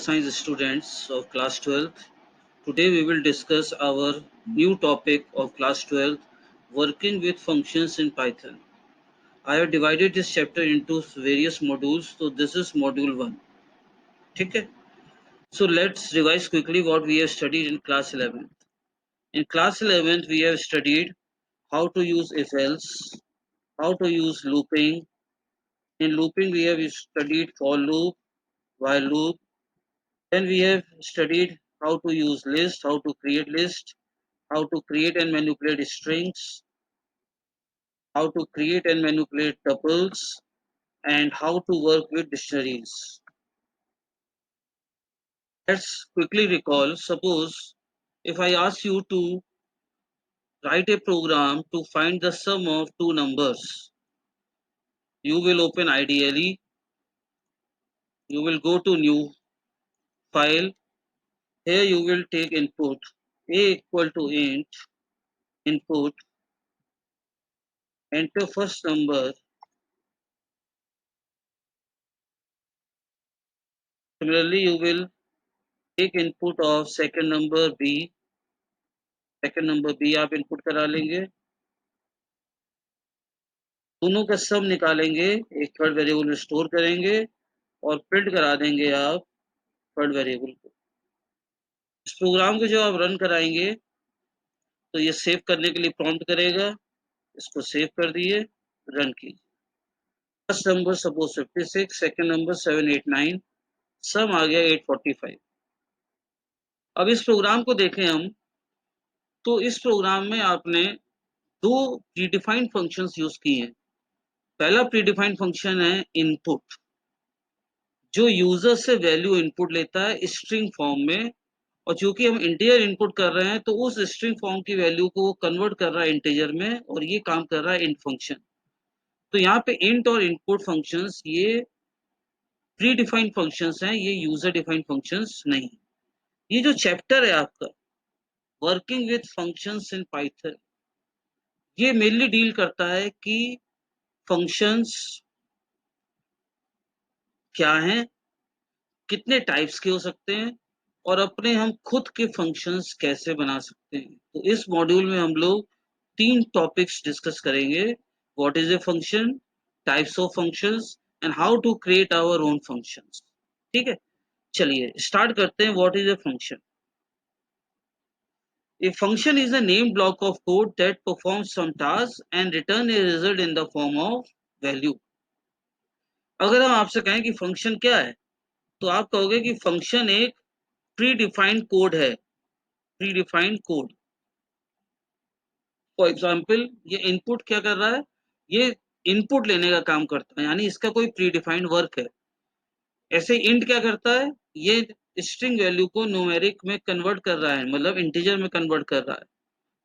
science students of class 12th. Today we will discuss our new topic of class 12th, working with functions in Python. I have divided this chapter into various modules. So this is module 1. Okay? So let's revise quickly what we have studied in class 11th. In class 11th we have studied how to use if else, how to use looping. In looping we have studied for loop, while loop. Then we have studied how to use list, how to create list, how to create and manipulate strings, how to create and manipulate tuples, and how to work with dictionaries. Let's quickly recall. Suppose if I ask you to write a program to find the sum of two numbers, you will open ideally, you will go to new file. Here you will take input a equal to int, input, enter first number. Similarly, you will take input of second number b, आप input करा लेंगे, दोनों का सम निकालेंगे, एक third variable में store करेंगे और प्रिंट करा देंगे आप थर्ड वेरिएबल को। इस प्रोग्राम को जो आप रन कराएंगे तो ये सेव करने के लिए प्रॉम्प्ट करेगा, इसको सेव कर दिए, रन कीजिए। First number suppose 56, second number 789, सम आ गया 845। अब इस प्रोग्राम को देखें हम, तो इस प्रोग्राम में आपने दो प्रीडिफाइंड फंक्शंस यूज किए हैं। पहला प्रीडिफाइंड फंक्शन है इनपुट, जो यूजर से वैल्यू इनपुट लेता है स्ट्रिंग फॉर्म में, और चूंकि हम इंटीजर इनपुट कर रहे हैं तो उस स्ट्रिंग फॉर्म की वैल्यू को वो कन्वर्ट कर रहा है इंटीजर में, और ये काम कर रहा है इंट फंक्शन। तो यहाँ पे इंट और इनपुट फंक्शंस ये प्री डिफाइंड फंक्शंस हैं, ये यूजर डिफाइंड फंक्शंस नहीं। ये जो चैप्टर है आपका working with functions in Python, ये मेनली डील करता है कि फंक्शंस क्या हैं, कितने टाइप्स के हो सकते हैं, और अपने हम खुद के फंक्शंस कैसे बना सकते हैं। तो इस मॉड्यूल में हम लोग तीन टॉपिक्स डिस्कस करेंगे। What is a function, types of functions, and how to create our own functions. ठीक है, चलिए स्टार्ट करते हैं। What is a function? A function is a named block of code that performs some task and return a result in the form of value. अगर हम आपसे कहें कि फंक्शन क्या है, तो आप कहोगे कि फंक्शन एक प्री डिफाइंड कोड है। Pre defined code, for example ये इनपुट क्या कर रहा है, ये इनपुट लेने का काम करता है, यानी इसका कोई प्री डिफाइंड वर्क है। ऐसे इंट क्या करता है, ये स्ट्रिंग वैल्यू को न्यूमेरिक में कन्वर्ट कर रहा है, मतलब इंटीजर में कन्वर्ट कर रहा है,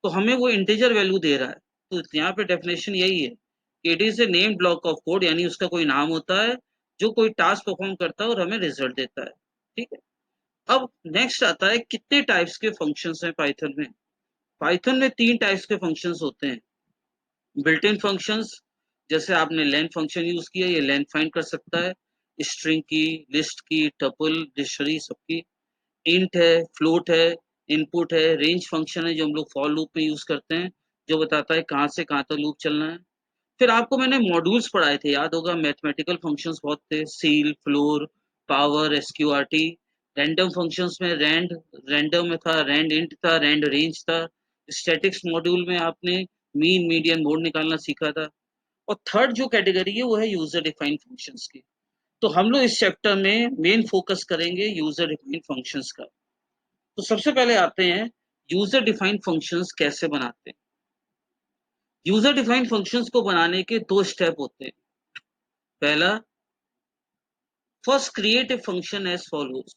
तो हमें वो इंटीजर वैल्यू दे रहा है। तो यहाँ पे डेफिनेशन यही है कि it is a name block of code, यानी उसका कोई नाम होता है जो कोई टास्क परफॉर्म करता है और हमें रिजल्ट देता है। ठीक है, अब नेक्स्ट आता है कितने टाइप्स के फंक्शंस हैं पाइथन में। पाइथन में तीन टाइप्स के फंक्शंस होते हैं। बिल्ट इन फंक्शंस, जैसे आपने लेन फंक्शन यूज किया, ये लेन फाइंड कर सकता है, स्ट्रिंग की, लिस्ट की, टपल, डिक्शनरी सबकी। इंट है, फ्लोट है, इनपुट है, रेंज फंक्शन है जो हम लोग फॉर लूप में यूज करते हैं, जो बताता है कहाँ से कहाँ तक लूप चलना है। फिर आपको मैंने मॉड्यूल्स पढ़ाए थे, याद होगा, मैथमेटिकल फंक्शंस बहुत थे, seal, floor, power, SQRT. Random functions में रैंड, रैंडम में था, रैंड इंट था, रैंड रेंज था। स्टैटिक्स मॉड्यूल में आपने मीन, मीडियन, मोड निकालना सीखा था। और थर्ड जो कैटेगरी है वो है यूजर डिफाइंड फंक्शंस की। तो हम लोग इस चैप्टर में मेन फोकस करेंगे यूजर डिफाइंड फंक्शंस का। तो सबसे पहले आते हैं यूजर डिफाइंड फंक्शंस कैसे बनाते हैं। यूजर डिफाइंड फंक्शंस को बनाने के दो स्टेप होते हैं। पहला, first create a function as follows.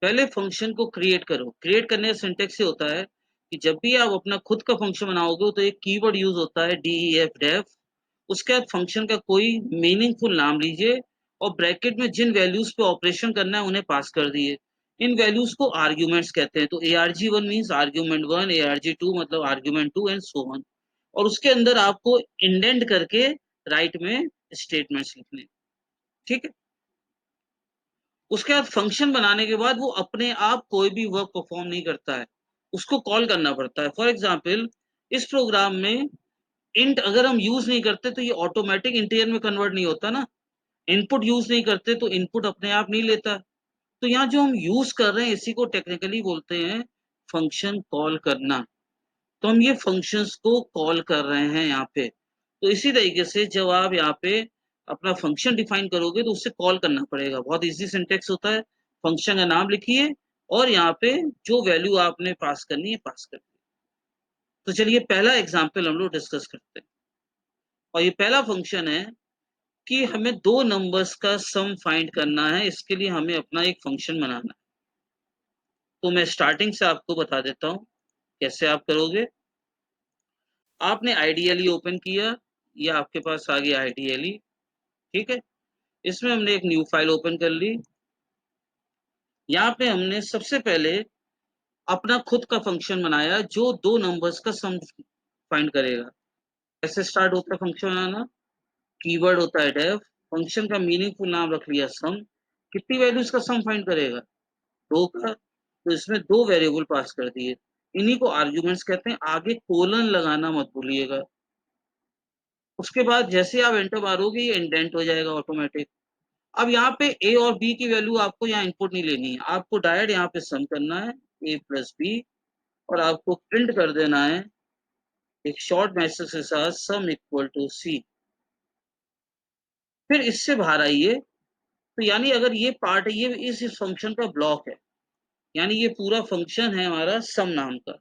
पहले फंक्शन को क्रिएट करो। क्रिएट करने का सिंटेक्स ये होता है कि जब भी आप अपना खुद का फंक्शन बनाओगे तो एक कीवर्ड यूज होता है डीईएफ डेफ। उसके बाद फंक्शन का कोई मीनिंगफुल नाम लीजिए और ब्रैकेट में जिन वैल्यूज पे ऑपरेशन करना है उन्हें पास कर दिए। इन वैल्यूज को आर्ग्यूमेंट्स कहते हैं। तो arg1 मींस आर्ग्यूमेंट 1, arg2 मतलब आर्ग्यूमेंट 2, एंड सो ऑन। और उसके अंदर आपको इंडेंट करके राइट में स्टेटमेंट्स लिखने। ठीक है, उसके बाद फंक्शन बनाने के बाद वो अपने आप कोई भी वर्क परफॉर्म नहीं करता है, उसको कॉल करना पड़ता है। फॉर एग्जाम्पल, इस प्रोग्राम में इंट अगर हम यूज नहीं करते तो ये ऑटोमेटिक इंटीजर में कन्वर्ट नहीं होता ना। इनपुट यूज नहीं करते तो इनपुट अपने आप नहीं लेता। तो यहाँ जो हम यूज कर रहे हैं इसी को टेक्निकली बोलते हैं फंक्शन कॉल करना। तो हम ये फंक्शंस को कॉल कर रहे हैं यहाँ पे। तो इसी तरीके से जब आप यहाँ पे अपना फंक्शन डिफाइन करोगे तो उससे कॉल करना पड़ेगा। बहुत इजी सिंटेक्स होता है। फंक्शन का नाम लिखिए और यहाँ पे जो वैल्यू आपने पास करनी है पास कर दीजिए। तो चलिए पहला एग्जाम्पल हम लोग डिस्कस करते हैं। और ये पहला फंक्शन है कि हमें दो नंबर्स का सम फाइंड करना है। इसके लिए हमें अपना एक फंक्शन बनाना है। तो मैं स्टार्टिंग से आपको बता देता हूँ कैसे आप करोगे। आपने आइडियली ओपन किया, ये आपके पास आ गया आइडियली। ठीक है, इसमें हमने एक न्यू फाइल ओपन कर ली। यहाँ पे हमने सबसे पहले अपना खुद का फंक्शन बनाया जो दो नंबर्स का सम फाइंड करेगा। कैसे स्टार्ट होता है फंक्शन बनाना? कीवर्ड होता है डेफ, फंक्शन का मीनिंगफुल नाम रख लिया सम। कितनी वैल्यूज का सम फाइंड करेगा? दो का। तो इसमें दो वेरिएबल पास कर दिए, इन्हीं को आर्ग्यूमेंट्स कहते हैं। आगे कोलन लगाना मत भूलिएगा। उसके बाद जैसे आप एंटर मारोगे ये इंडेंट हो जाएगा ऑटोमेटिक। अब यहाँ पे ए और बी की वैल्यू आपको यहाँ इनपुट नहीं लेनी है, आपको डायरेक्ट यहाँ पे सम करना है ए प्लस बी। और आपको प्रिंट कर देना है एक शॉर्ट मैसेज के साथ सम इक्वल टू सी। फिर इससे बाहर आइए। तो यानी अगर ये पार्ट है, ये इस फंक्शन का ब्लॉक है, यानी ये पूरा फंक्शन है हमारा सम नाम का।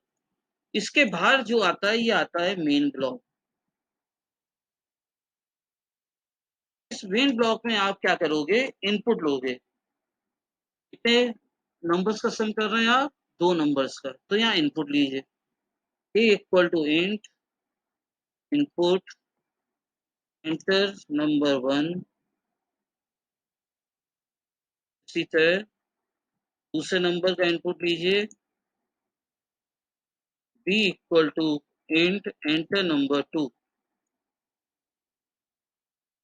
इसके बाहर जो आता है ये आता है मेन ब्लॉक। इस मेन ब्लॉक में आप क्या करोगे? इनपुट लोगे। कितने नंबर्स का सम कर रहे हैं आप? दो नंबर्स का। तो यहाँ इनपुट लीजिए, a equal to int input enter number one. इसी तरह दूसरे नंबर का इनपुट लीजिए, b equal to int enter number two.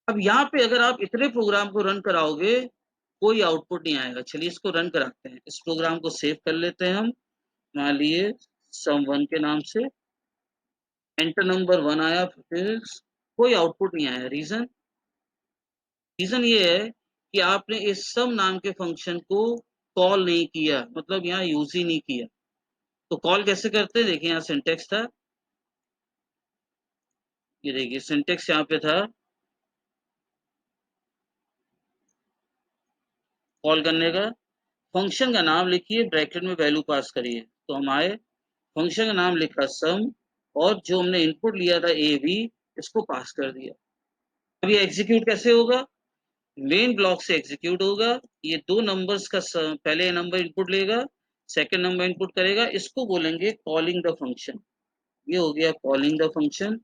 अब यहाँ पे अगर आप इतने प्रोग्राम को रन कराओगे कोई आउटपुट नहीं आएगा। चलिए इसको रन कराते हैं। इस प्रोग्राम को सेव कर लेते हैं हम, मान लिए सम वन के नाम से। एंटर नंबर वन आया, फिर कोई आउटपुट नहीं आया। रीजन? रीजन ये है कि आपने इस सम नाम के फंक्शन को कॉल नहीं किया, मतलब यहाँ यूज ही नहीं किया। तो कॉल कैसे करते हैं? देखिए यहाँ सिंटेक्स था, ये देखिए सिंटेक्स यहाँ पे था कॉल करने का। फंक्शन का नाम लिखिए, ब्रैकेट में वैल्यू पास करिए। तो हम आए, फंक्शन का नाम लिखा सम, और जो हमने इनपुट लिया था ए बी, इसको पास कर दिया। अब ये एग्जीक्यूट कैसे होगा? मेन ब्लॉक से एग्जीक्यूट होगा। ये दो नंबर्स का पहले नंबर इनपुट लेगा, सेकंड नंबर इनपुट करेगा। इसको बोलेंगे कॉलिंग द फंक्शन। ये हो गया कॉलिंग द फंक्शन।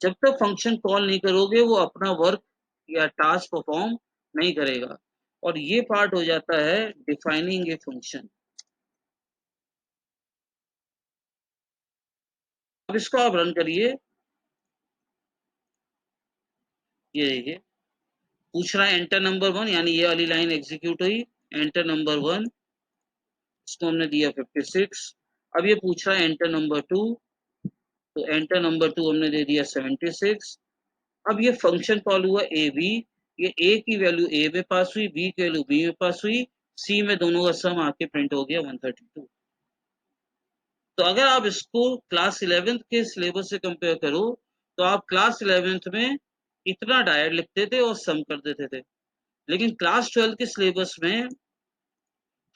जब तक फंक्शन कॉल नहीं करोगे वो अपना वर्क या टास्क परफॉर्म नहीं करेगा। और ये पार्ट हो जाता है डिफाइनिंग ए फंक्शन। अब इसको आप रन करिए। ये देखिए पूछ रहा है एंटर नंबर वन, यानी ये वाली लाइन एग्जीक्यूट हुई। एंटर नंबर वन, इसको हमने दिया 56। अब ये पूछ रहा है एंटर नंबर टू, तो एंटर नंबर टू हमने दे दिया 76। अब ये फंक्शन कॉल हुआ ए बी। ये ए की वैल्यू ए में पास हुई, बी की वैल्यू बी में पास हुई, सी में दोनों का सम आके प्रिंट हो गया 132। तो अगर आप इसको क्लास 11th के सिलेबस से कंपेयर करो तो आप क्लास 11th में इतना डायरेक्ट लिखते थे और सम कर देते थे। लेकिन क्लास 12 के सिलेबस में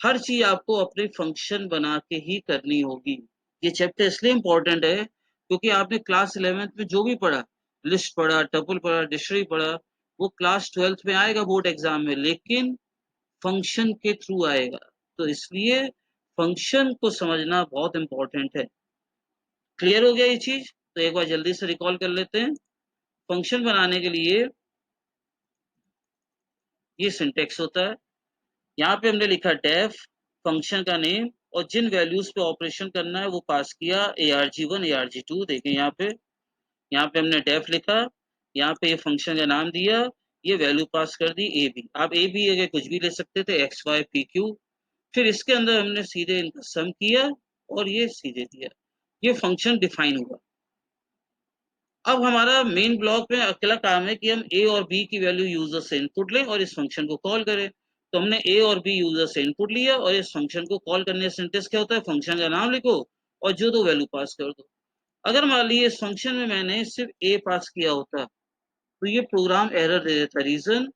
हर चीज आपको अपने फंक्शन बना के ही करनी होगी। ये चैप्टर इसलिए इम्पोर्टेंट है क्योंकि आपने क्लास 11th में जो भी पढ़ा, लिस्ट पढ़ा, टपल पढ़ा, डिक्शनरी पढ़ा, वो क्लास 12th में आएगा बोर्ड एग्जाम में, लेकिन फंक्शन के थ्रू आएगा। तो इसलिए फंक्शन को समझना बहुत इंपॉर्टेंट है। क्लियर हो गया ये चीज? तो एक बार जल्दी से रिकॉल कर लेते हैं। फंक्शन बनाने के लिए ये सिंटेक्स होता है। यहाँ पे हमने लिखा डेफ, फंक्शन का नेम, और जिन वैल्यूज पे ऑपरेशन करना है वो पास किया, arg1 arg2। देखिए यहाँ पे हमने डेफ लिखा, यहाँ पे ये फंक्शन का नाम दिया, ये वैल्यू पास कर दी ए बी। आप ए बी अगर कुछ भी ले सकते थे, एक्स वाई पी क्यू। फिर इसके अंदर हमने सीधे इनका सम किया और ये सीधे दिया, ये फंक्शन डिफाइन हुआ। अब हमारा मेन ब्लॉक में अकेला काम है कि हम ए और बी की वैल्यू यूजर से इनपुट लें और इस फंक्शन को कॉल करें। तो हमने ए और बी यूजर से इनपुट लिया और इस फंक्शन को कॉल करने से सिंटेक्स क्या होता है, फंक्शन का नाम लिखो और जो दो वैल्यू पास कर दो। अगर मान लीजिए इस फंक्शन में मैंने सिर्फ ए पास किया होता तो ये प्रोग्राम एरर दे देता। रीजन,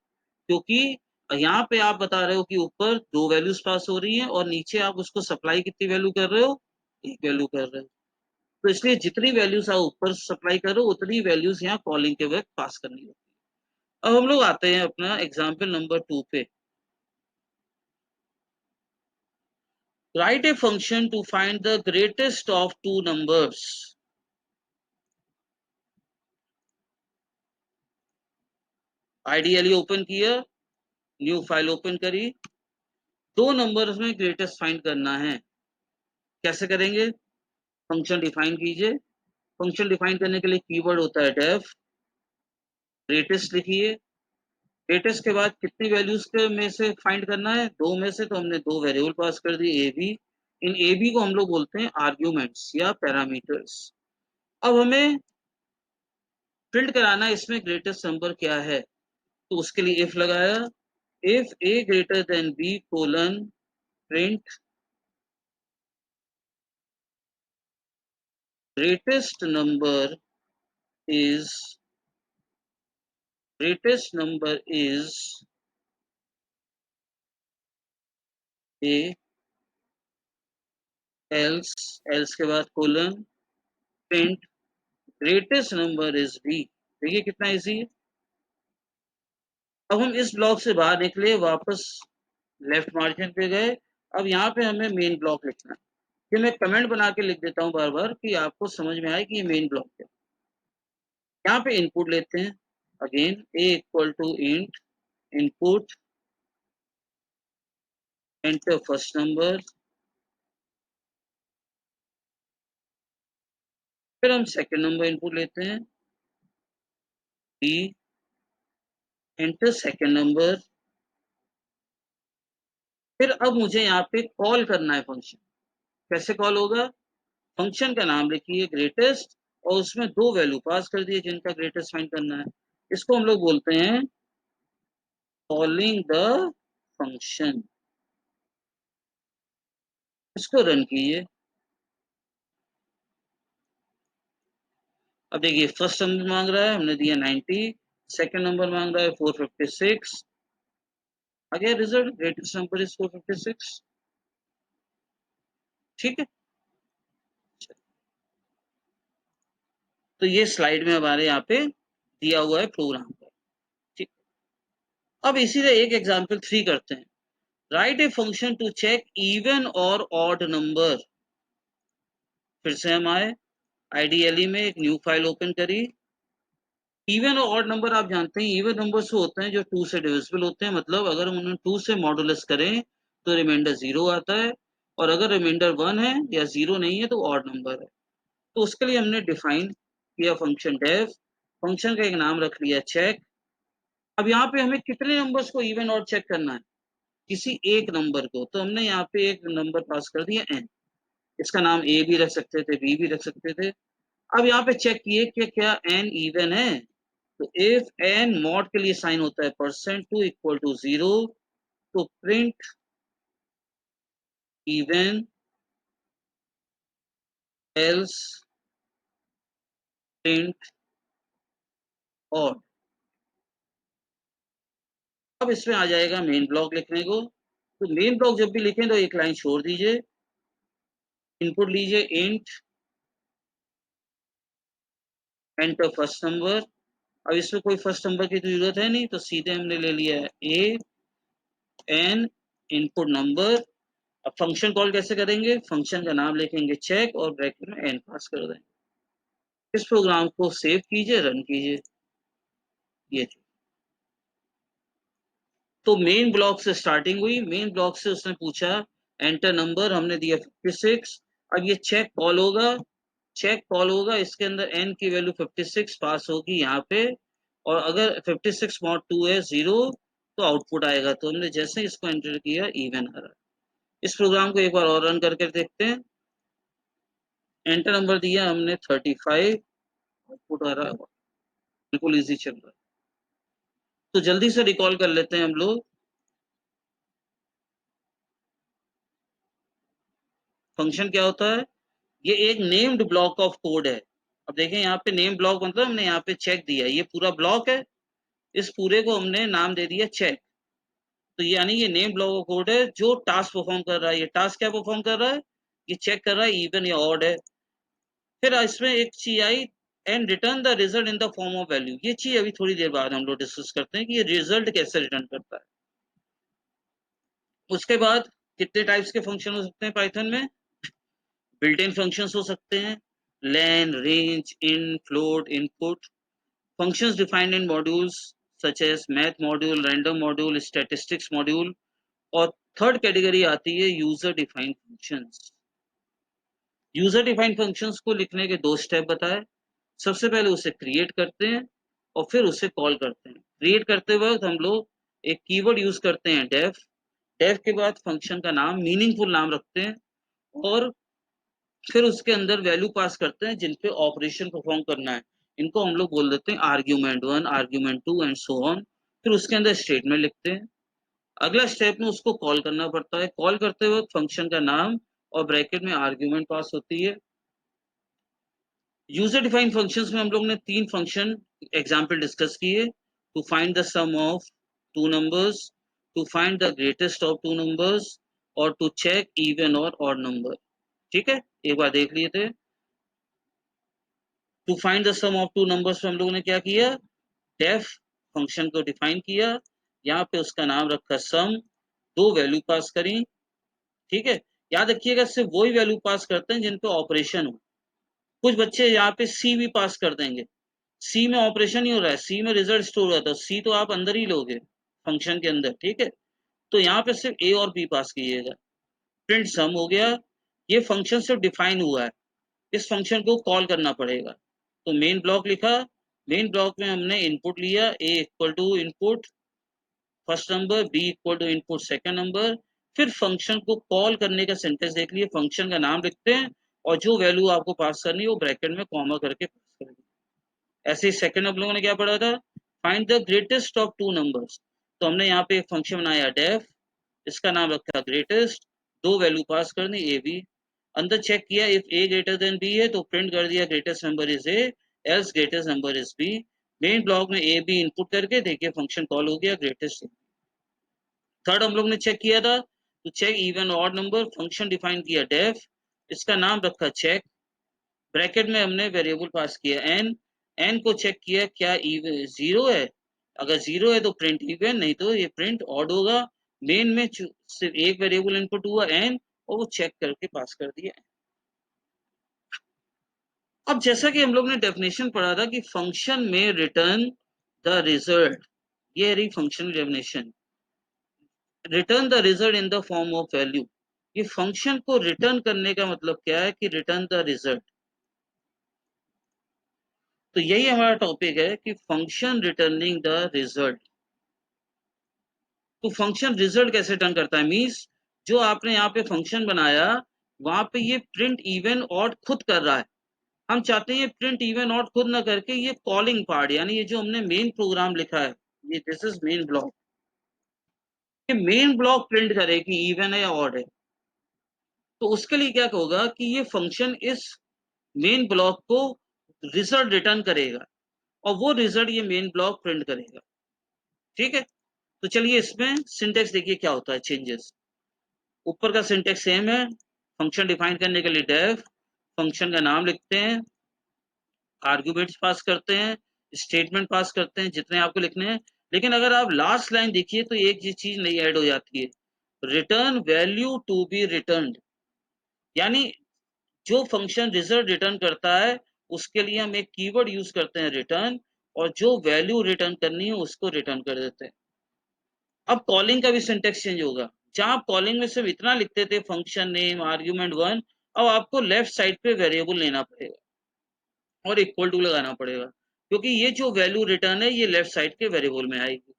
क्योंकि यहाँ पे आप बता रहे हो कि ऊपर दो वैल्यूज पास हो रही हैं और नीचे आप उसको सप्लाई कितनी वैल्यू कर रहे हो, एक वैल्यू कर रहे हो। तो इसलिए जितनी वैल्यूज आप ऊपर सप्लाई करो उतनी वैल्यूज यहाँ कॉलिंग के वक्त पास करनी होती है। अब हम लोग आते हैं अपना एग्जाम्पल नंबर 2 पे। Write a function to find the greatest of two numbers. IDLE open किया, न्यू फाइल ओपन करी, दो नंबर्स में ग्रेटेस्ट फाइंड करना है। कैसे करेंगे, फंक्शन डिफाइन कीजिए। फंक्शन डिफाइन करने के लिए कीवर्ड होता है डेफ। ग्रेटेस्ट लिखिए, ग्रेटेस्ट के बाद कितनी वैल्यूज के में से फाइंड करना है, दो में से। तो हमने दो वेरिएबल पास कर दिए A B. In A B को हम लोग बोलते हैं आर्ग्यूमेंट्स या पैरामीटर्स। अब हमें प्रिंट कराना है इसमें ग्रेटेस्ट नंबर क्या है। तो उसके लिए इफ लगाया, if a greater than b colon print greatest number is greatest number is a, else के बाद colon print greatest number is b. देखिए कितना इजी है। अब हम इस ब्लॉक से बाहर निकले, वापस लेफ्ट मार्जिन पे गए। अब यहाँ पे हमें मेन ब्लॉक लिखना है। कि मैं कमेंट बना के लिख देता हूँ बार बार कि आपको समझ में आए कि ये मेन ब्लॉक है। यहाँ पे इनपुट लेते हैं, again a equal to int input enter first number. फिर हम सेकंड नंबर इनपुट लेते हैं, बी एंटर सेकंड नंबर। फिर अब मुझे यहाँ पे कॉल करना है फंक्शन। कैसे कॉल होगा, फंक्शन का नाम लिखिए ग्रेटेस्ट और उसमें दो वैल्यू पास कर दिए जिनका ग्रेटेस्ट फाइंड करना है। इसको हम लोग बोलते हैं कॉलिंग द फंक्शन। इसको रन कीजिए। अब देखिए फर्स्ट नंबर मांग रहा है, हमने दिया 90। सेकंड नंबर मांग रहा है 456। Again result greatest number is 456। ठीक है, तो ये स्लाइड में हमारे यहाँ पे दिया हुआ है प्रोग्राम का। ठीक, अब इसी तरह एक एग्जाम्पल 3 करते हैं। Write a function to check even और ऑड नंबर। फिर से हम आए, आईडीएलई में एक न्यू फाइल ओपन करी। इवन और ऑड नंबर आप जानते हैं, इवन नंबर वो होते हैं जो 2 से डिविजिबल होते हैं। मतलब अगर हम उन्हें 2 से मॉडुलस करें तो रिमाइंडर 0 आता है, और अगर रिमाइंडर 1 है या 0 नहीं है तो ऑड नंबर है। तो उसके लिए हमने डिफाइन किया फंक्शन डेफ। फंक्शन का एक नाम रख लिया चेक। अब यहाँ पे हमें कितने नंबर्स को इवन और चेक करना है, किसी एक नंबर को। तो हमने यहाँ पे एक नंबर पास कर दिया एन। इसका नाम ए भी रख सकते थे, बी भी रख सकते थे। अब यहाँ पे चेक किए कि क्या एन इवन है। तो इफ एन मॉड के लिए साइन होता है %2 इक्वल टू 0। तो print even else print odd. अब इसमें आ जाएगा मेन ब्लॉक लिखने को। तो मेन ब्लॉक जब भी लिखें तो एक लाइन छोड़ दीजिए, इनपुट लीजिए इंट एंटर फर्स्ट नंबर। अब इसमें कोई फर्स्ट नंबर की तो जरूरत है नहीं, तो सीधे हमने ले लिया है ए एन इनपुट नंबर। अब फंक्शन कॉल कैसे करेंगे, फंक्शन का नाम लिखेंगे चेक और ब्रैकेट में एन पास कर देंगे। इस प्रोग्राम को सेव कीजिए, रन कीजिए। ये तो मेन ब्लॉक से स्टार्टिंग हुई। मेन ब्लॉक से उसने पूछा एंटर नंबर, हमने दिया 56। अब ये चेक कॉल होगा, चेक कॉल होगा, इसके अंदर एन की वैल्यू 56 पास होगी यहाँ पे। और अगर 56 mod 2 है 0 तो आउटपुट आएगा। तो हमने जैसे ही इसको एंटर किया इवन आ रहा है। इस प्रोग्राम को एक बार और रन करके देखते हैं। एंटर नंबर दिया हमने 35, आउटपुट आ रहा है, बिल्कुल इजी चल रहा है। तो जल्दी से रिकॉल कर लेते हैं हम लोग। फंक्शन क्या होता है? ये एक नेम्ड ब्लॉक ऑफ कोड है। अब देखें यहाँ पे नेम ब्लॉक मतलब हमने यहाँ पे चेक दिया, ये पूरा ब्लॉक है, इस पूरे को हमने नाम दे दिया चेक। तो यानी ये नेम ब्लॉक ऑफ कोड है जो टास्क परफॉर्म कर रहा है। ये टास्क क्या परफॉर्म कर रहा है? ये चेक कर रहा है इवन या ऑड है। फिर इसमें एक चीज आई, and return the result in the form of value. ये चीज अभी थोड़ी देर बाद हम लोग डिस्कस करते हैं कि ये रिजल्ट कैसे रिटर्न करता है। उसके बाद कितने टाइप्स के फंक्शन हो सकते हैं पाइथन में? बिल्ट इन फंक्शंस हो सकते हैं, len, range, in, float, input. Functions defined in modules such as math module, random module, statistics module. और थर्ड कैटेगरी आती है user defined functions. User defined functions को लिखने के दो स्टेप बताए। सबसे पहले उसे क्रिएट करते हैं और फिर उसे कॉल करते हैं। क्रिएट करते वक्त हम लोग एक कीवर्ड यूज करते हैं डेफ। डेफ के बाद फंक्शन का नाम, मीनिंगफुल नाम रखते हैं और फिर उसके अंदर वैल्यू पास करते हैं जिन पे ऑपरेशन परफॉर्म करना है। इनको हम लोग बोल देते हैं argument 1, argument 2 and so on. फिर उसके अंदर स्टेटमेंट लिखते हैं। अगला स्टेप में उसको कॉल करना पड़ता है। कॉल करते वक्त फंक्शन का नाम और ब्रैकेट में आर्ग्यूमेंट पास होती है। यूजर डिफाइंड फंक्शंस में हम लोग ने 3 फंक्शन एग्जांपल डिस्कस किए। To find the sum of two numbers, to find the greatest of two numbers और टू चेक इवन और ऑड नंबर। ठीक है, एक बार देख लिए थे। To find the sum of two numbers में हम लोगों ने क्या किया? डेफ फंक्शन को डिफाइन किया, यहाँ पे उसका नाम रखा सम, दो वैल्यू पास करी। ठीक है, याद रखिएगा सिर्फ वही वैल्यू पास करते हैं जिन पे ऑपरेशन हो। कुछ बच्चे यहाँ पे सी भी पास कर देंगे, सी में ऑपरेशन ही हो रहा है, सी में रिजल्ट स्टोर हो रहा है, तो सी तो आप अंदर ही लोगे फंक्शन के अंदर। ठीक है, तो यहाँ पे सिर्फ ए और बी पास कीजिएगा। प्रिंट सम हो गया, ये फंक्शन सिर्फ डिफाइन हुआ है, इस फंक्शन को कॉल करना पड़ेगा। तो मेन ब्लॉक लिखा, मेन ब्लॉक में हमने इनपुट लिया, a equal to input first number, b equal to input second number. फिर फंक्शन को कॉल करने का सेंटेंस देख लिए, फंक्शन का नाम लिखते हैं और जो वैल्यू आपको पास करनी है वो ब्रैकेट में कॉमा करके पास करनी है। ऐसे ही सेकंड हम लोगों ने क्या पढ़ा था? Find the greatest of two numbers. तो हमने यहाँ पे एक फंक्शन बनाया डेफ, इसका नाम रखा ग्रेटेस्ट, दो वैल्यू पास करनी ए बी। अंदर चेक किया if a greater than b है तो प्रिंट कर दिया greatest number is a, else greatest number is b. Main block में ए बी इनपुट करके देखिए फंक्शन कॉल हो गया ग्रेटेस्ट। थर्ड हम लोग ने चेक किया था, तो check even odd number, function define किया डेफ, इसका नाम रखा चेक, ब्रैकेट में हमने वेरिएबल पास किया एन, एन को चेक किया क्या जीरो है, अगर जीरो है तो प्रिंट इवन, नहीं तो ये प्रिंट ऑड होगा। मेन में सिर्फ एक वेरिएबल इनपुट हुआ एन और वो चेक करके पास कर दिया। अब जैसा कि हम लोग ने डेफिनेशन पढ़ा था कि फंक्शन में रिटर्न द रिजल्ट, ये रही function definition. Return the result in the form of value, ये फंक्शन को रिटर्न करने का मतलब क्या है कि रिटर्न द रिजल्ट। तो यही हमारा टॉपिक है कि फंक्शन रिटर्निंग द रिजल्ट। तो फंक्शन रिजल्ट कैसे रिटर्न करता है? मींस जो आपने यहाँ पे फंक्शन बनाया वहां पे ये प्रिंट इवन ऑड खुद कर रहा है। हम चाहते हैं ये प्रिंट इवन ऑड खुद ना करके ये कॉलिंग पार्ट, यानी ये जो हमने मेन प्रोग्राम लिखा है, ये दिस इज मेन ब्लॉक, ये मेन ब्लॉक प्रिंट करे कि इवन है या ऑड है। तो उसके लिए क्या होगा कि ये फंक्शन इस मेन ब्लॉक को रिजल्ट रिटर्न करेगा और वो रिजल्ट ये मेन ब्लॉक प्रिंट करेगा। ठीक है, तो चलिए इसमें सिंटेक्स देखिए क्या होता है चेंजेस। ऊपर का सिंटेक्स सेम है, फंक्शन डिफाइन करने के लिए डेफ, फंक्शन का नाम लिखते हैं, आर्ग्यूमेंट्स पास करते हैं, स्टेटमेंट पास करते हैं जितने आपको लिखने हैं। लेकिन अगर आप लास्ट लाइन देखिए तो एक चीज नई ऐड हो जाती है, return value to be return. यानी जो फंक्शन रिजल्ट रिटर्न करता है उसके लिए हम एक कीवर्ड यूज करते हैं रिटर्न, और जो वैल्यू रिटर्न करनी है उसको रिटर्न कर देते हैं। अब कॉलिंग का भी सिंटेक्स चेंज होगा। जहां आप कॉलिंग में सिर्फ इतना लिखते थे फंक्शन नेम आर्ग्यूमेंट 1, अब आपको लेफ्ट साइड पे वेरिएबल लेना पड़ेगा और इक्वल टू लगाना पड़ेगा। क्योंकि ये जो वैल्यू रिटर्न है ये लेफ्ट साइड के वेरिएबल में आएगी।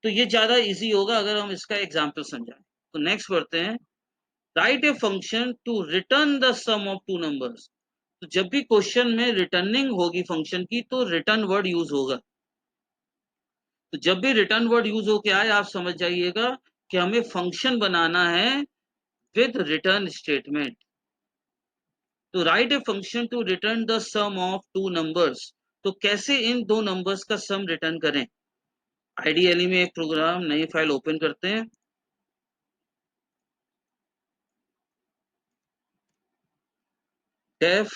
तो ये ज्यादा इजी होगा अगर हम इसका एग्जाम्पल समझाएं। तो नेक्स्ट बढ़ते हैं, write a function to return the sum of two numbers. तो जब भी क्वेश्चन में रिटर्निंग होगी फंक्शन की तो रिटर्न वर्ड यूज होगा। तो जब भी रिटर्न वर्ड यूज होके आए आप समझ जाइएगा कि हमें फंक्शन बनाना है विद रिटर्न स्टेटमेंट। तो write a function to return the sum of two numbers. तो कैसे इन दो नंबर्स का सम रिटर्न करें। आईडीएलई में एक प्रोग्राम नई फाइल ओपन करते हैं, डेफ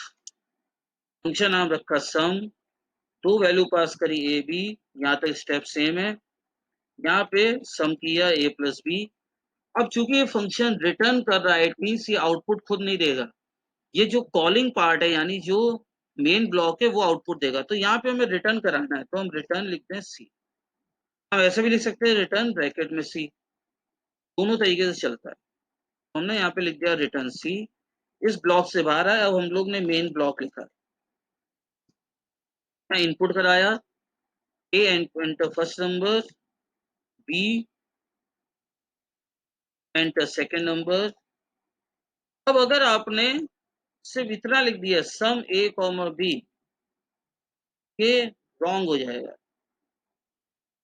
फंक्शन नाम रखा सम, दो वैल्यू पास करी ए बी, यहाँ तक स्टेप सेम है। यहाँ पे सम किया ए प्लस बी। अब चूंकि ये फंक्शन रिटर्न कर रहा है इट मीन्स ये आउटपुट खुद नहीं देगा, ये जो कॉलिंग पार्ट है यानी जो मेन ब्लॉक है वो आउटपुट देगा। तो यहाँ पे हमें रिटर्न कराना है तो हम रिटर्न लिखते हैं सी। हम ऐसे भी लिख सकते हैं रिटर्न ब्रैकेट में सी, दोनों तरीके से चलता है। हमने यहाँ पे लिख दिया रिटर्न सी, इस ब्लॉक से बाहर है। अब हम लोग ने मेन ब्लॉक लिखा है, इनपुट कराया a enter first number, b enter second number. अब अगर आपने सिर्फ इतना लिख दिया सम ए कॉमा बी, ये रॉन्ग हो जाएगा,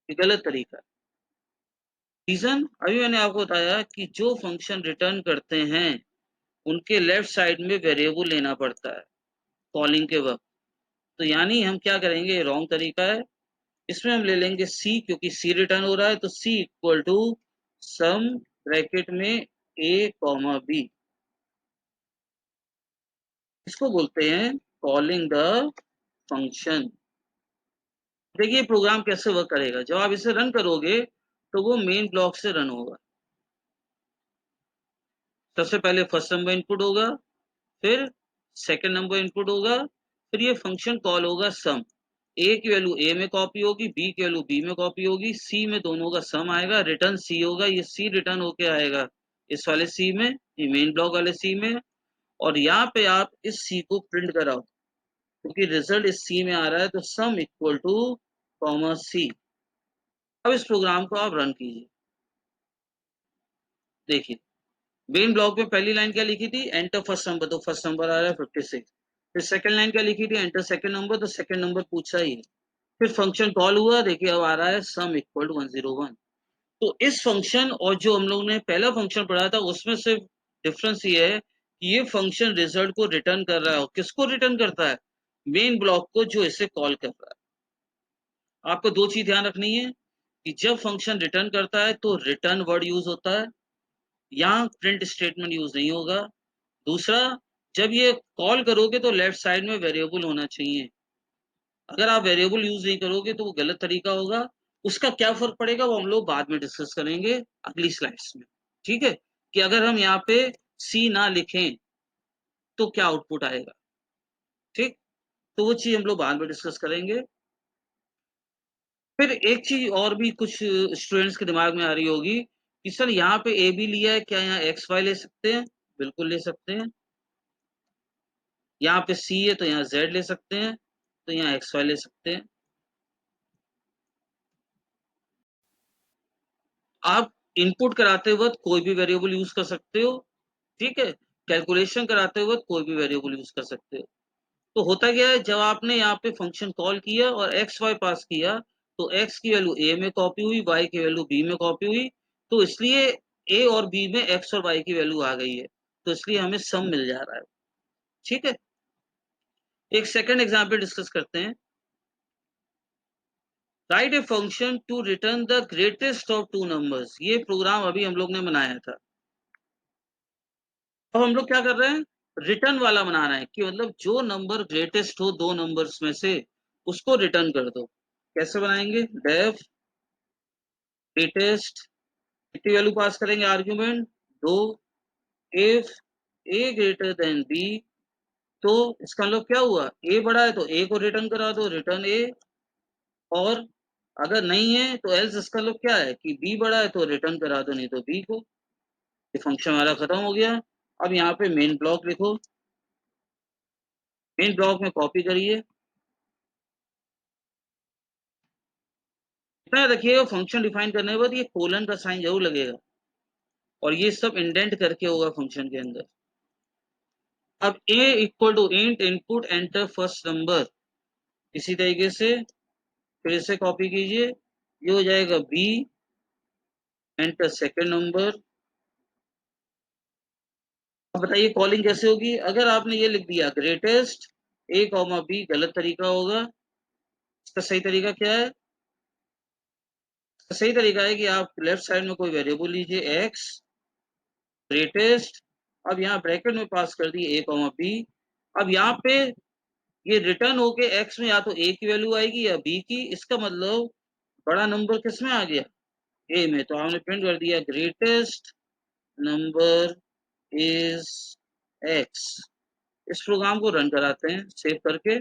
ये गलत तरीका। रीजन अभी मैंने आपको बताया कि जो फंक्शन रिटर्न करते हैं उनके लेफ्ट साइड में वेरिएबल लेना पड़ता है कॉलिंग के वक्त। तो यानी हम क्या करेंगे, रॉन्ग तरीका है। इसमें हम ले लेंगे सी, क्योंकि सी रिटर्न हो रहा है तो सी इक्वल टू सम ब्रैकेट में ए कॉमा बी, इसको बोलते हैं कॉलिंग द फंक्शन। देखिए प्रोग्राम कैसे वर्क करेगा, जब आप इसे रन करोगे तो वो मेन ब्लॉक से रन होगा। सबसे पहले फर्स्ट नंबर इनपुट होगा, फिर सेकंड नंबर इनपुट होगा, फिर ये फंक्शन कॉल होगा सम। ए की वैल्यू ए में कॉपी होगी, बी की वैल्यू बी में कॉपी होगी, सी में दोनों का सम आएगा, रिटर्न सी होगा। ये सी रिटर्न होके आएगा इस वाले सी में, ये मेन ब्लॉक वाले सी में। और यहाँ पे आप इस सी को प्रिंट कराओ क्योंकि रिजल्ट इस सी में आ रहा है, तो सम इक्वल टू कॉमा सी। अब इस प्रोग्राम को आप रन कीजिए। देखिए मेन ब्लॉक में पहली लाइन क्या लिखी थी, एंटर फर्स्ट नंबर, तो फर्स्ट नंबर आ रहा है 56। फिर सेकंड लाइन क्या लिखी थी, एंटर सेकंड नंबर, तो सेकंड नंबर पूछा ही है। फिर फंक्शन कॉल हुआ, देखिए अब आ रहा है सम इक्वल टू 101। तो इस फंक्शन और जो हम लोग ने पहला फंक्शन पढ़ा था उसमें सिर्फ डिफरेंस ये है कि ये फंक्शन रिजल्ट को रिटर्न कर रहा है। और किसको रिटर्न करता है, मेन ब्लॉक को जो इसे कॉल कर रहा है। आपको दो चीज ध्यान रखनी है कि जब फंक्शन रिटर्न करता है तो रिटर्न वर्ड यूज होता है, यहाँ प्रिंट स्टेटमेंट यूज नहीं होगा। दूसरा, जब ये कॉल करोगे तो लेफ्ट साइड में वेरिएबल होना चाहिए। अगर आप वेरिएबल यूज नहीं करोगे तो वो गलत तरीका होगा। उसका क्या फर्क पड़ेगा वो हम लोग बाद में डिस्कस करेंगे अगली स्लाइड्स में। ठीक है, कि अगर हम यहाँ पे सी ना लिखें तो क्या आउटपुट आएगा। ठीक, तो वो चीज हम लोग बाद में डिस्कस करेंगे। फिर एक चीज और भी कुछ स्टूडेंट्स के दिमाग में आ रही होगी कि सर यहाँ पे ए बी लिया है, क्या यहाँ एक्स वाई ले सकते हैं। बिल्कुल ले सकते हैं। यहाँ पे सी है तो यहाँ जेड ले सकते हैं, तो यहाँ एक्स वाई ले सकते हैं। आप इनपुट कराते वक्त कोई भी वेरिएबल यूज कर सकते हो। ठीक है, कैलकुलेशन कराते वक्त कोई भी वेरिएबल यूज कर सकते हो। तो होता क्या है, जब आपने यहाँ पे फंक्शन कॉल किया और एक्स वाई पास किया तो एक्स की वैल्यू ए में कॉपी हुई, वाई की वैल्यू बी में कॉपी हुई। तो इसलिए ए और बी में एक्स और वाई की वैल्यू आ गई है, तो इसलिए हमें सम मिल जा रहा है। ठीक है, एक सेकंड एग्जाम्पल डिस्कस करते हैं। Write a function to return the greatest of two numbers. ये प्रोग्राम अभी हम लोग ने बनाया था। अब हम लोग क्या कर रहे हैं, रिटर्न वाला बना रहे हैं कि मतलब जो नंबर ग्रेटेस्ट हो दो नंबर्स में से उसको रिटर्न कर दो। कैसे बनाएंगे, डेफ ग्रेटेस्ट, कितनी वैल्यू पास करेंगे आर्ग्यूमेंट दो, if a greater than b. तो इसका मतलब क्या हुआ, ए बड़ा है तो ए को रिटर्न करा दो, रिटर्न ए। और अगर नहीं है तो एल्स इसका मतलब क्या है कि बी बड़ा है तो रिटर्न करा दो, नहीं तो बी को। ये फंक्शन हमारा खत्म हो गया। अब यहाँ पे मेन ब्लॉक लिखो, मेन ब्लॉक में कॉपी करिए, इतना रखिएगा फंक्शन डिफाइन करने के बाद ये कोलन का साइन जरूर लगेगा और ये सब इंडेंट करके होगा फंक्शन के अंदर। अब a equal to int input enter first number, इसी तरीके से फिर से कॉपी कीजिए, ये हो जाएगा b एंटर सेकेंड नंबर। अब बताइए कॉलिंग कैसे होगी। अगर आपने ये लिख दिया ग्रेटेस्ट a कॉमा b, गलत तरीका होगा। इसका सही तरीका क्या है? इसका सही तरीका है कि आप लेफ्ट साइड में कोई वेरिएबल लीजिए x ग्रेटेस्ट, अब यहाँ ब्रैकेट में पास कर दिए a कॉमा b। अब यहाँ पे ये रिटर्न होके x में या तो a की वैल्यू आएगी या b की, इसका मतलब बड़ा नंबर किस में आ गया? a में। तो हमने प्रिंट कर दिया ग्रेटेस्ट नंबर इज x। इस प्रोग्राम को रन कराते हैं सेव करके।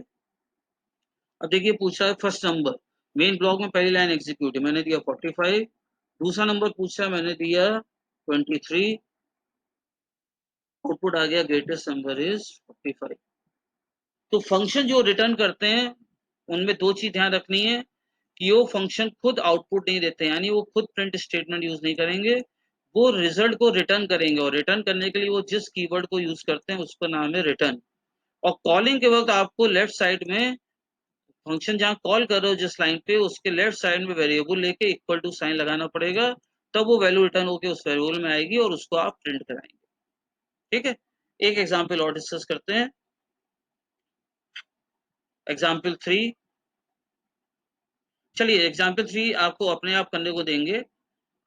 अब देखिए पूछा है फर्स्ट नंबर, मेन ब्लॉक में पहली लाइन एग्जीक्यूट है, मैंने दिया 45। दूसरा नंबर पूछा है, मैंने दिया 23। आउटपुट आ गया ग्रेटेस्ट नंबर इज 45। तो फंक्शन जो रिटर्न करते हैं उनमें दो चीज ध्यान रखनी है कि वो फंक्शन खुद आउटपुट नहीं देते, यानी वो खुद प्रिंट स्टेटमेंट यूज नहीं करेंगे, वो रिजल्ट को रिटर्न करेंगे और रिटर्न करने के लिए वो जिस कीवर्ड को यूज करते हैं उसका नाम है रिटर्न। और कॉलिंग के वक्त आपको लेफ्ट साइड में फंक्शन जहां कॉल कर रहे हो जिस लाइन पे, उसके लेफ्ट साइड में वेरिएबल लेके इक्वल टू साइन लगाना पड़ेगा, तब वो वैल्यू रिटर्न होके उस वेरिएबल में आएगी और उसको आप प्रिंट कराएंगे। ठीक है, एक एग्जाम्पल और डिस्कस करते हैं। एग्जाम्पल 3, चलिए एग्जाम्पल 3 आपको अपने आप करने को देंगे।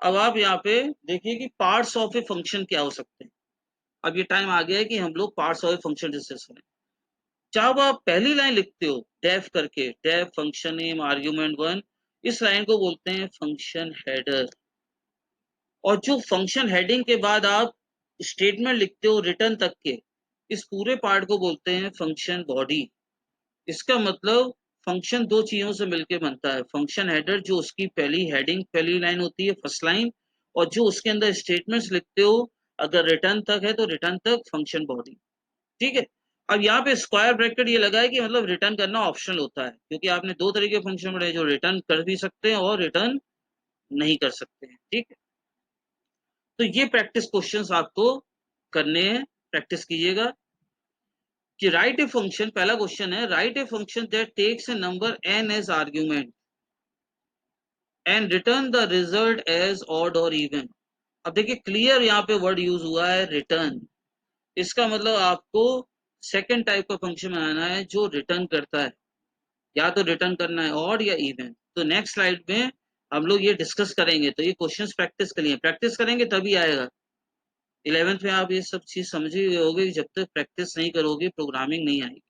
अब आप यहाँ पे देखिए कि पार्ट्स ऑफ ए फंक्शन क्या हो सकते हैं। अब ये टाइम आ गया है कि हम लोग parts of a function discuss करें। जब आप पहली लाइन लिखते हो डेफ करके, डेफ फंक्शन नेम आर्ग्यूमेंट 1, इस लाइन को बोलते हैं फंक्शन हेडर। और जो फंक्शन हेडिंग के बाद आप स्टेटमेंट लिखते हो रिटर्न तक के, इस पूरे पार्ट को बोलते हैं फंक्शन बॉडी। इसका मतलब फंक्शन दो चीजों से मिलकर बनता है, फंक्शन हेडर जो उसकी पहली हेडिंग पहली लाइन होती है फर्स्ट लाइन, और जो उसके अंदर स्टेटमेंट्स लिखते हो अगर रिटर्न तक है तो रिटर्न तक फंक्शन बॉडी। ठीक है, अब यहाँ पे स्क्वायर ब्रैकेट ये लगा है कि मतलब रिटर्न करना ऑप्शनल होता है, क्योंकि आपने दो तरीके फंक्शन पढ़े जो रिटर्न कर भी सकते हैं और रिटर्न नहीं कर सकते हैं। ठीक है, तो ये प्रैक्टिस क्वेश्चंस आपको करने हैं, प्रैक्टिस कीजिएगा कि राइट ए फंक्शन, पहला क्वेश्चन है write a function that takes a number n as argument and return the result as odd और इवन। अब देखिए क्लियर यहाँ पे वर्ड यूज हुआ है रिटर्न, इसका मतलब आपको सेकंड टाइप का फंक्शन बनाना है जो रिटर्न करता है, या तो रिटर्न करना है ऑड या इवन। तो नेक्स्ट स्लाइड में हम लोग ये डिस्कस करेंगे, तो ये क्वेश्चंस प्रैक्टिस के लिए प्रैक्टिस करेंगे तभी आएगा। 11th में आप ये सब चीज समझ ही होगे कि जब तक प्रैक्टिस नहीं करोगे प्रोग्रामिंग नहीं आएगी।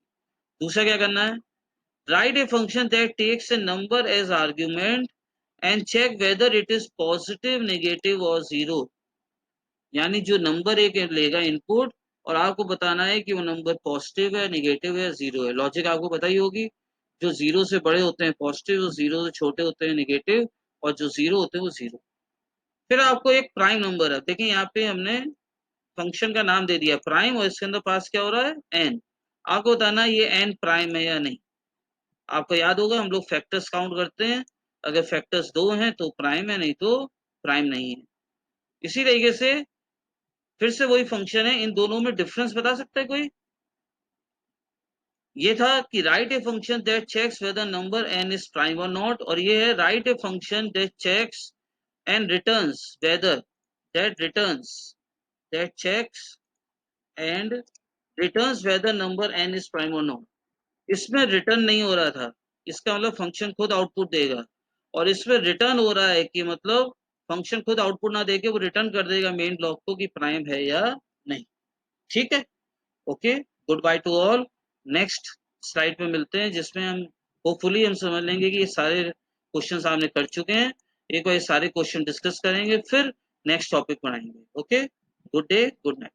दूसरा क्या करना है, write a function that takes a number as argument and check whether it is positive negative और जीरो। यानी जो नंबर एक लेगा इनपुट और आपको बताना है कि वो नंबर पॉजिटिव है नेगेटिव है जीरो है। लॉजिक आपको पता ही होगी, जो जीरो से बड़े होते हैं पॉजिटिव, जो जीरो से छोटे होते हैं नेगेटिव, और जो जीरो होते हैं वो जीरो। फिर आपको एक प्राइम नंबर है, देखिए यहाँ पे हमने फंक्शन का नाम दे दिया प्राइम और इसके अंदर पास क्या हो रहा है एन। आपको बताना है ये एन प्राइम है या नहीं। आपको याद होगा हम लोग फैक्टर्स काउंट करते हैं, अगर फैक्टर्स दो हैं तो प्राइम है, नहीं तो प्राइम नहीं है। इसी तरीके से फिर से वही फंक्शन है, इन दोनों में डिफरेंस बता सकता है कोई? ये था कि write a function that checks whether number n is prime और नॉट, और ये है write a function that checks and returns whether, that returns, that checks and returns whether number n is prime और नॉट। इसमें return नहीं हो रहा था, इसका मतलब फंक्शन खुद आउटपुट देगा, और इसमें रिटर्न हो रहा है कि मतलब फंक्शन खुद आउटपुट ना देके वो रिटर्न कर देगा मेन ब्लॉक को कि प्राइम है या नहीं। ठीक है, okay, good by two all. Next slide पे मिलते हैं जिसमें हम होपफुली हम समझ लेंगे कि ये सारे क्वेश्चंस आपने कर चुके हैं। एक बार ये सारे क्वेश्चन डिस्कस करेंगे फिर नेक्स्ट टॉपिक बनाएंगे। Okay, good day, good night.